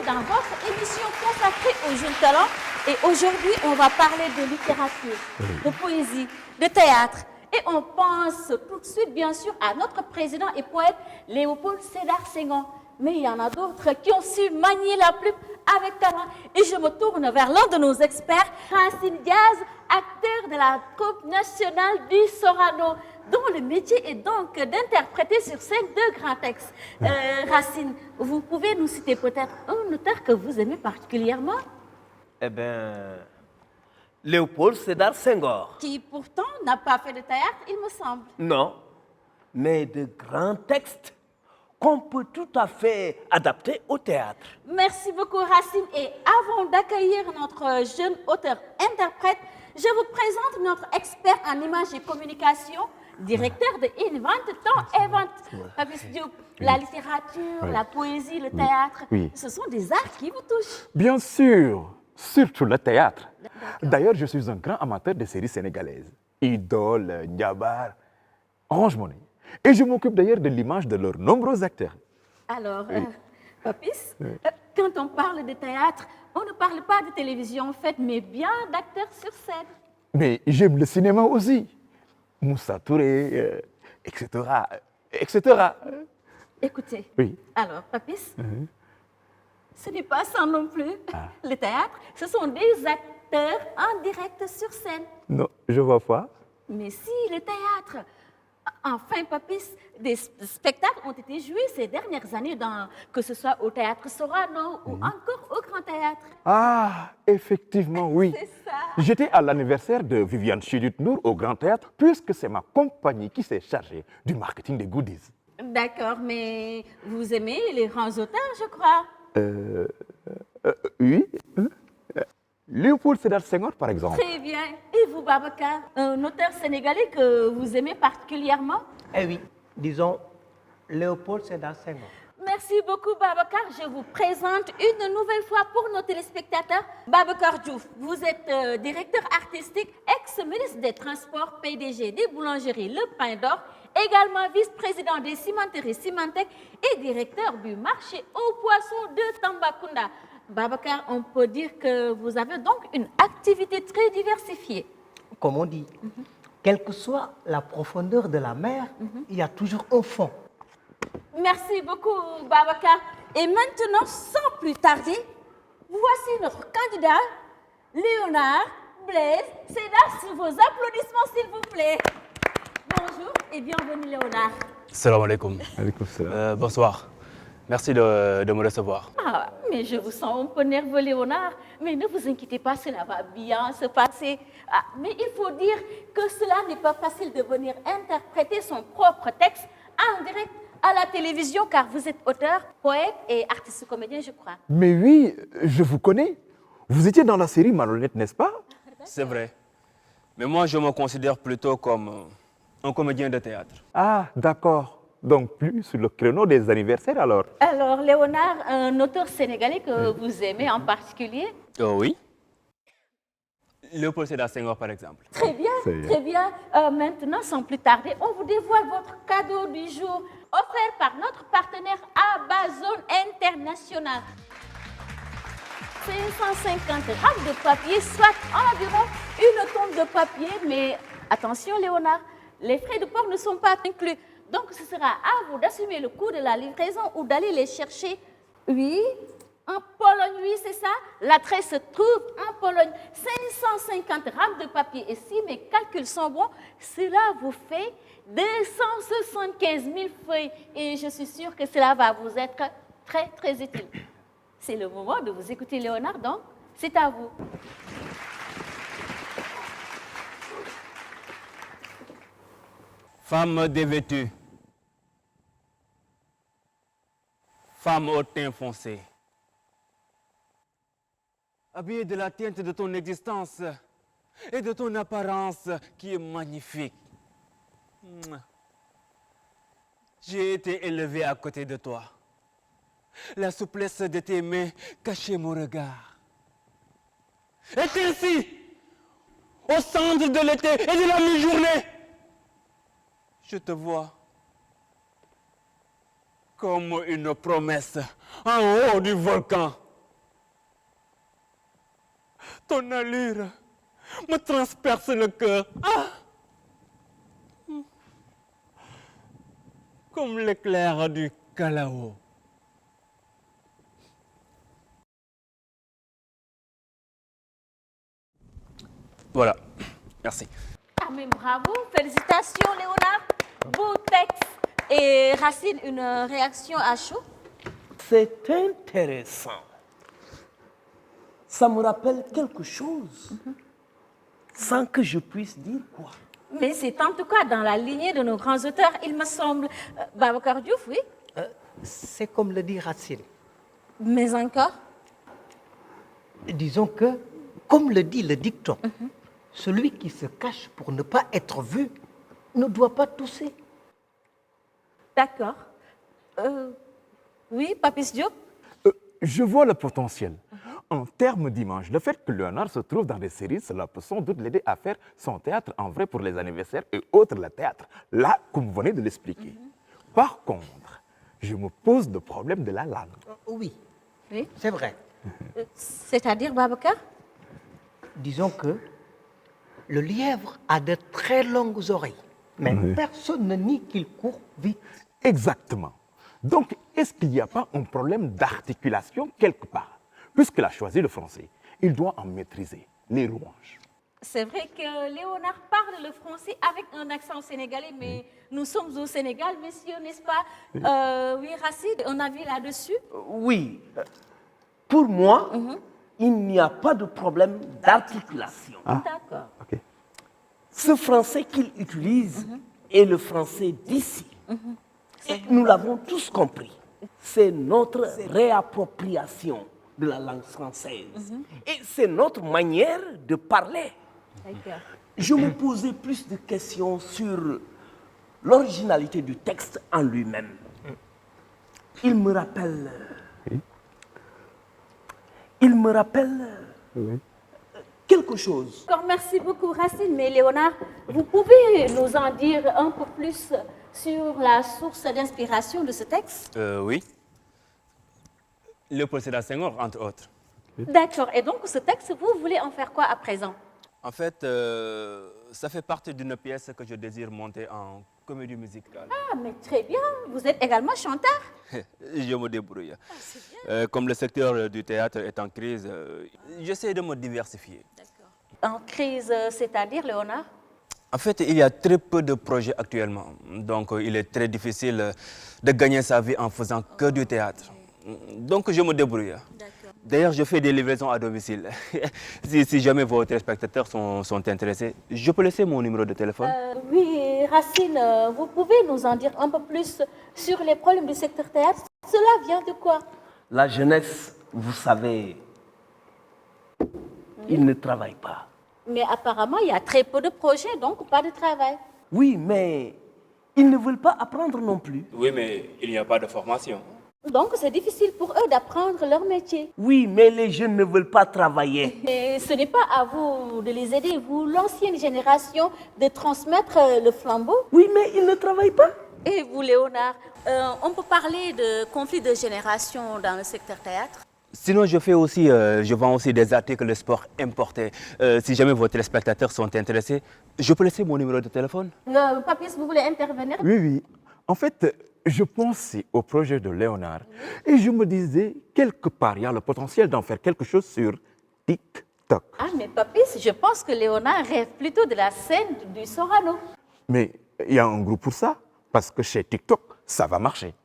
dans votre émission consacrée aux jeunes talents. Et aujourd'hui, on va parler de littérature, de poésie, de théâtre. Et on pense tout de suite, bien sûr, à notre président et poète Léopold Sédar Senghor. Mais il y en a d'autres qui ont su manier la plume avec talent. Et je me tourne vers l'un de nos experts, Racine Diaz, acteur de la troupe nationale du Sorano, dont le métier est donc d'interpréter sur scène de grands textes. Racine, vous pouvez nous citer peut-être un auteur que vous aimez particulièrement? Eh bien, Léopold Sédar Senghor. Qui pourtant n'a pas fait de théâtre, il me semble. Non, mais de grands textes qu'on peut tout à fait adapter au théâtre. Merci beaucoup Racine. Et avant d'accueillir notre jeune auteur-interprète, je vous présente notre expert en images et communication, directeur de Invent Temps Event. Papis Diop, la littérature, la poésie, le théâtre, ce sont des arts qui vous touchent. Bien sûr, surtout le théâtre. D'ailleurs, je suis un grand amateur de séries sénégalaises. Idole, Ndiabar, Orange Money. Et je m'occupe d'ailleurs de l'image de leurs nombreux acteurs. Alors, Papis, quand on parle de théâtre, on ne parle pas de télévision en fait, mais bien d'acteurs sur scène. Mais j'aime le cinéma aussi. Moussa Touré, etc. etc. Écoutez, Oui. alors, Papis, ce n'est pas ça non plus. Le théâtre, ce sont des acteurs en direct sur scène. Non, je vois pas. Mais si, le théâtre. Enfin, Papis, des spectacles ont été joués ces dernières années, que ce soit au Théâtre Sorano ou encore au Grand Théâtre. Ah, effectivement, oui. C'est ça. J'étais à l'anniversaire de Viviane Chidid Nour au Grand Théâtre, puisque c'est ma compagnie qui s'est chargée du marketing des goodies. D'accord, mais vous aimez les grands auteurs, je crois. Oui. Léopold Sédar Senghor, par exemple. Très bien. Et vous, Babacar, un auteur sénégalais que vous aimez particulièrement? Eh oui, disons Léopold Sédar Senghor. Merci beaucoup, Babacar. Je vous présente une nouvelle fois pour nos téléspectateurs Babacar Diouf. Vous êtes directeur artistique, ex-ministre des Transports, PDG des boulangeries Le Pain d'Or, également vice-président des cimenteries Cimentec et directeur du marché aux poissons de Tambacounda. Babacar, on peut dire que vous avez donc une activité très diversifiée. Comme on dit, quelle que soit la profondeur de la mer, il y a toujours un fond. Merci beaucoup, Babacar. Et maintenant, sans plus tarder, voici notre candidat, Léonard Blaise Sédar, sous vos applaudissements, s'il vous plaît. Bonjour et bienvenue, Léonard. Salam alaikum. Bonsoir. Merci de me recevoir. Ah, mais je vous sens un peu nerveux, Léonard. Mais ne vous inquiétez pas, cela va bien se passer. Ah, mais il faut dire que cela n'est pas facile de venir interpréter son propre texte en direct à la télévision, car vous êtes auteur, poète et artiste comédien, je crois. Mais oui, je vous connais. Vous étiez dans la série Malhonnête, n'est-ce pas? C'est vrai. Mais moi, je me considère plutôt comme un comédien de théâtre. Ah, d'accord. Donc plus sur le créneau des anniversaires alors. Alors, Léonard, un auteur sénégalais que vous aimez en particulier? Oui. Léopold Sédar Senghor, par exemple. Très bien, très bien. Maintenant, sans plus tarder, on vous dévoile votre cadeau du jour, offert par notre partenaire Amazon International. 550 grammes de papier, soit environ une tonne de papier. Mais attention, Léonard, les frais de port ne sont pas inclus. Donc, ce sera à vous d'assumer le coût de la livraison ou d'aller les chercher. Oui, en Pologne, oui, c'est ça. L'adresse se trouve en Pologne. 550 grammes de papier. Et si mes calculs sont bons, cela vous fait 275 000 feuilles. Et je suis sûre que cela va vous être très, très utile. C'est le moment de vous écouter, Léonard, donc c'est à vous. Femme dévêtue. Femme au teint foncé. Habillée de la teinte de ton existence et de ton apparence qui est magnifique. J'ai été élevé à côté de toi. La souplesse de tes mains cachait mon regard. Et ainsi, au centre de l'été et de la mi-journée, je te vois comme une promesse en haut du volcan. Ton allure me transperce le cœur. Ah! Comme l'éclair du Kalao. Voilà, merci. Ah, mais bravo, félicitations Léonard. Beau texte. Et Racine, une réaction à chaud? C'est intéressant. Ça me rappelle quelque chose, sans que je puisse dire quoi. Mais c'est en tout cas dans la lignée de nos grands auteurs, il me semble. Babacar Diouf, oui. C'est comme le dit Racine. Mais encore? Disons que, comme le dit le dicton, celui qui se cache pour ne pas être vu ne doit pas tousser. D'accord. Oui, Papis Diop? Je vois le potentiel. En termes d'image, le fait que Léonard se trouve dans des séries, cela peut sans doute l'aider à faire son théâtre en vrai pour les anniversaires et autres le théâtre. Là, comme vous venez de l'expliquer. Par contre, je me pose le problème de la langue. Oui, Oui. c'est vrai. C'est-à-dire, Babacar? Disons que le lièvre a de très longues oreilles, mais personne ne nie qu'il court vite. Exactement. Donc, est-ce qu'il n'y a pas un problème d'articulation quelque part? Puisqu'il a choisi le français, il doit en maîtriser les louanges. C'est vrai que Léonard parle le français avec un accent sénégalais, mais nous sommes au Sénégal, messieurs, n'est-ce pas? Oui, Racine, un avis là-dessus? Oui, pour moi, il n'y a pas de problème d'articulation. D'accord. Ok. Ce français qu'il utilise est le français d'ici. Et nous l'avons tous compris. C'est notre réappropriation de la langue française. Et c'est notre manière de parler. D'accord. Je me posais plus de questions sur l'originalité du texte en lui-même. Il me rappelle... Il me rappelle quelque chose. Encore merci beaucoup, Racine. Mais Léonard, vous pouvez nous en dire un peu plus sur la source d'inspiration de ce texte? Oui. Léopold Sédar Senghor, entre autres. D'accord. Et donc, ce texte, vous voulez en faire quoi à présent? En fait, ça fait partie d'une pièce que je désire monter en comédie musicale. Ah, mais très bien. Vous êtes également chanteur? Je me débrouille. Comme le secteur du théâtre est en crise, j'essaie de me diversifier. En crise, c'est-à-dire, Léonard? En fait, il y a très peu de projets actuellement. Donc, il est très difficile de gagner sa vie en faisant que du théâtre. Donc, je me débrouille. D'ailleurs, je fais des livraisons à domicile. Si jamais vos téléspectateurs sont intéressés, je peux laisser mon numéro de téléphone? Oui, Racine, vous pouvez nous en dire un peu plus sur les problèmes du secteur théâtre? Cela vient de quoi? La jeunesse, vous savez, il ne travaille pas. Mais apparemment, il y a très peu de projets, donc pas de travail. Oui, mais ils ne veulent pas apprendre non plus. Oui, mais il n'y a pas de formation. Donc, c'est difficile pour eux d'apprendre leur métier. Oui, mais les jeunes ne veulent pas travailler. Et ce n'est pas à vous de les aider, vous, l'ancienne génération, de transmettre le flambeau. Oui, mais ils ne travaillent pas. Et vous, Léonard, on peut parler de conflit de génération dans le secteur théâtre? Sinon, je vends aussi des articles de sport importés. Si jamais vos téléspectateurs sont intéressés, je peux laisser mon numéro de téléphone? Papis, vous voulez intervenir? Oui, oui. En fait, je pensais au projet de Léonard et je me disais, quelque part, il y a le potentiel d'en faire quelque chose sur TikTok. Ah, mais Papis, je pense que Léonard rêve plutôt de la scène du Sorano. Mais il y a un groupe pour ça, parce que chez TikTok, ça va marcher.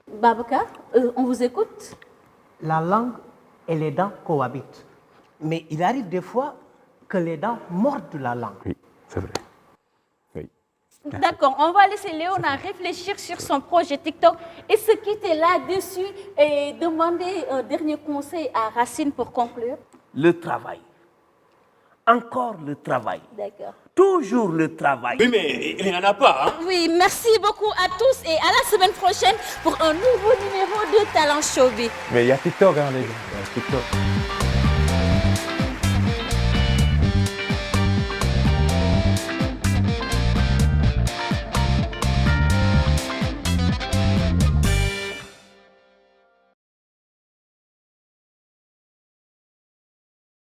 Babacar, on vous écoute? La langue et les dents cohabitent. Mais il arrive des fois que les dents mordent la langue. Oui, c'est vrai. Oui. D'accord, on va laisser Léonard réfléchir sur son projet TikTok et se quitter là-dessus et demander un dernier conseil à Racine pour conclure. Le travail. Encore le travail. D'accord. Toujours le travail. Oui, mais il n'y en a pas, hein? Oui, merci beaucoup à tous et à la semaine prochaine pour un nouveau numéro de Talent Showbiz. Mais il y a TikTok, hein, les gars. Il y a TikTok.